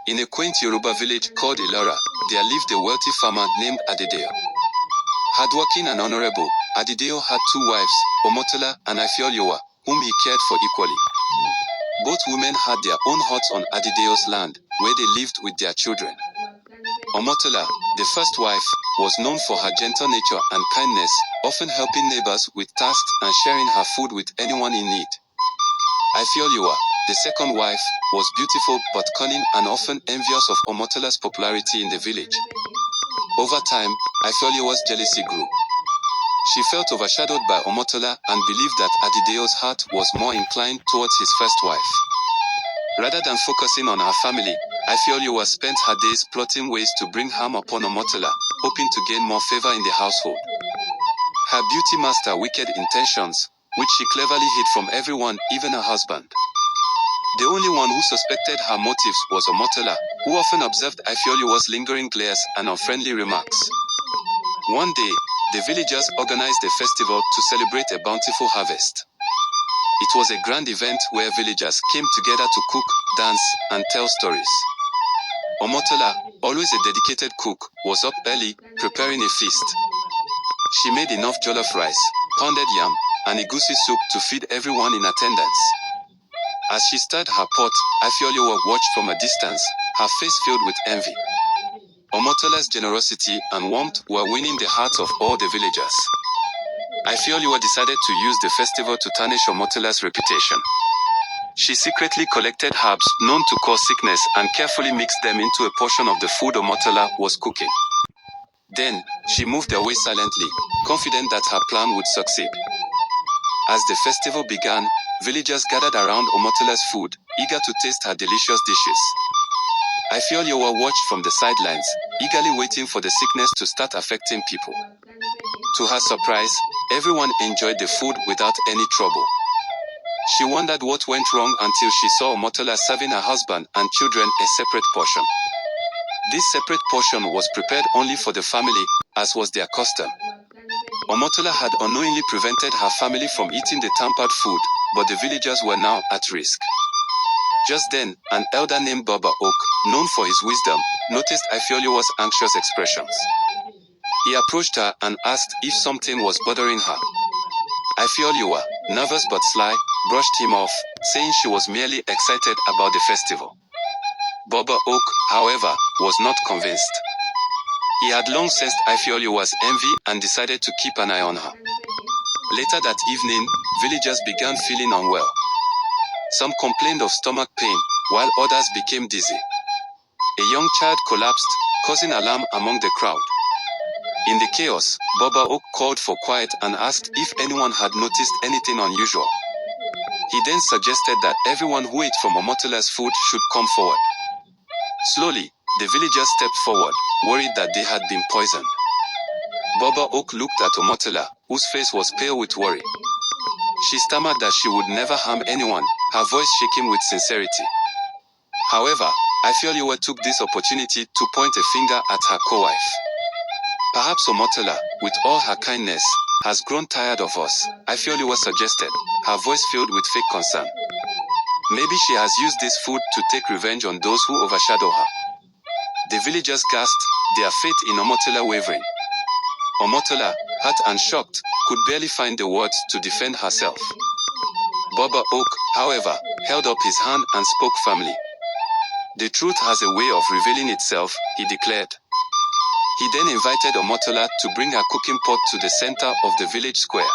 In a quaint Yoruba village called Ilara, there lived a wealthy farmer named Adedeo. Hardworking and honorable, Adedeo had two wives, Omotola and Ifeoluwa, whom he cared for equally. Both women had their own huts on Adedeo's land, where they lived with their children. Omotola, the first wife, was known for her gentle nature and kindness, often helping neighbors with tasks and sharing her food with anyone in need. Ifeoluwa, the second wife, was beautiful but cunning and often envious of Omotola's popularity in the village. Over time, Ifeoluwa's jealousy grew. She felt overshadowed by Omotola and believed that Adedeo's heart was more inclined towards his first wife. Rather than focusing on her family, Ifeoluwa spent her days plotting ways to bring harm upon Omotola, hoping to gain more favor in the household. Her beauty masked her wicked intentions, which she cleverly hid from everyone, even her husband. The only one who suspected her motives was Omotola, who often observed Ifeoluwa's lingering glares and unfriendly remarks. One day, the villagers organized a festival to celebrate a bountiful harvest. It was a grand event where villagers came together to cook, dance, and tell stories. Omotola, always a dedicated cook, was up early, preparing a feast. She made enough jollof rice, pounded yam, and egusi soup to feed everyone in attendance. As she stirred her pot, Ifeoluwa watched from a distance, her face filled with envy. Omotola's generosity and warmth were winning the hearts of all the villagers. Ifeoluwa decided to use the festival to tarnish Omotola's reputation. She secretly collected herbs known to cause sickness and carefully mixed them into a portion of the food Omotola was cooking. Then, she moved away silently, confident that her plan would succeed. As the festival began, villagers gathered around Omotola's food, eager to taste her delicious dishes. Ifeoluwa watched from the sidelines, eagerly waiting for the sickness to start affecting people. To her surprise, everyone enjoyed the food without any trouble. She wondered what went wrong until she saw Omotola serving her husband and children a separate portion. This separate portion was prepared only for the family, as was their custom. Omotola had unknowingly prevented her family from eating the tampered food, but the villagers were now at risk. Just then, an elder named Baba Oak, known for his wisdom, noticed Ifeoluwa's anxious expressions. He approached her and asked if something was bothering her. Ifeoluwa, nervous but sly, brushed him off, saying she was merely excited about the festival. Baba Oak, however, was not convinced. He had long sensed Ifeoluwa's envy and decided to keep an eye on her. Later that evening, villagers began feeling unwell. Some complained of stomach pain, while others became dizzy. A young child collapsed, causing alarm among the crowd. In the chaos, Baba Oak called for quiet and asked if anyone had noticed anything unusual. He then suggested that everyone who ate from Omotola's food should come forward. Slowly, the villagers stepped forward, worried that they had been poisoned. Baba Oak looked at Omotola, whose face was pale with worry. She stammered that she would never harm anyone, her voice shaking with sincerity. However, Ifeoluwa took this opportunity to point a finger at her co-wife. Perhaps Omotola, with all her kindness, has grown tired of us, Ifeoluwa suggested, her voice filled with fake concern. Maybe she has used this food to take revenge on those who overshadow her. The villagers gasped, their faith in Omotola wavering. Omotola, hurt and shocked, could barely find the words to defend herself. Baba Oak, however, held up his hand and spoke firmly. The truth has a way of revealing itself, he declared. He then invited Omotola to bring her cooking pot to the center of the village square.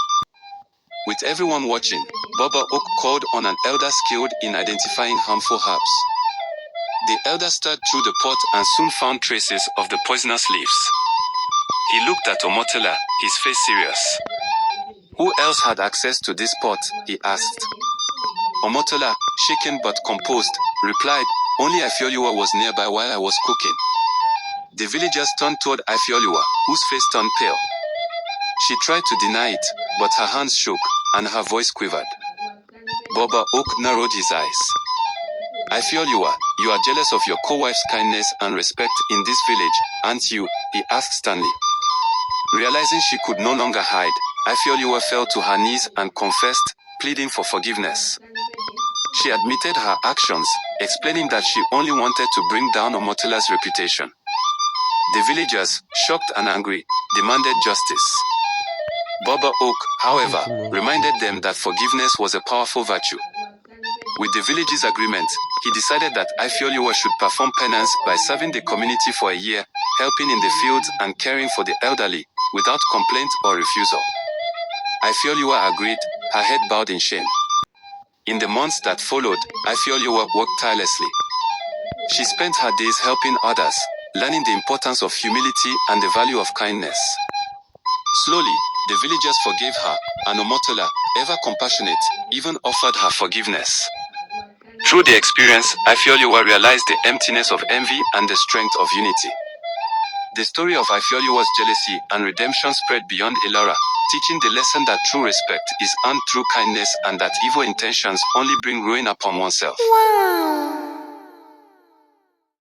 With everyone watching, Baba Oak called on an elder skilled in identifying harmful herbs. The elder stirred through the pot and soon found traces of the poisonous leaves. He looked at Omotola, his face serious. Who else had access to this pot? He asked. Omotola, shaken but composed, replied, only Ifeoluwa was nearby while I was cooking. The villagers turned toward Ifeoluwa, whose face turned pale. She tried to deny it, but her hands shook, and her voice quivered. Baba Oak narrowed his eyes. Ifeoluwa, you are jealous of your co-wife's kindness and respect in this village, aren't you? He asked sternly. Realizing she could no longer hide, Ifeoluwa fell to her knees and confessed, pleading for forgiveness. She admitted her actions, explaining that she only wanted to bring down Omotola's reputation. The villagers, shocked and angry, demanded justice. Baba Oak, however, reminded them that forgiveness was a powerful virtue. With the village's agreement, he decided that Ifeoluwa should perform penance by serving the community for a year, helping in the fields and caring for the elderly, without complaint or refusal. Ifeoluwa agreed, her head bowed in shame. In the months that followed, Ifeoluwa worked tirelessly. She spent her days helping others, learning the importance of humility and the value of kindness. Slowly, the villagers forgave her, and Omotola, ever compassionate, even offered her forgiveness. Through the experience, Ifeoluwa realized the emptiness of envy and the strength of unity. The story of Ifeoluwa's jealousy and redemption spread beyond Ilara, teaching the lesson that true respect is earned through kindness and that evil intentions only bring ruin upon oneself. Wow.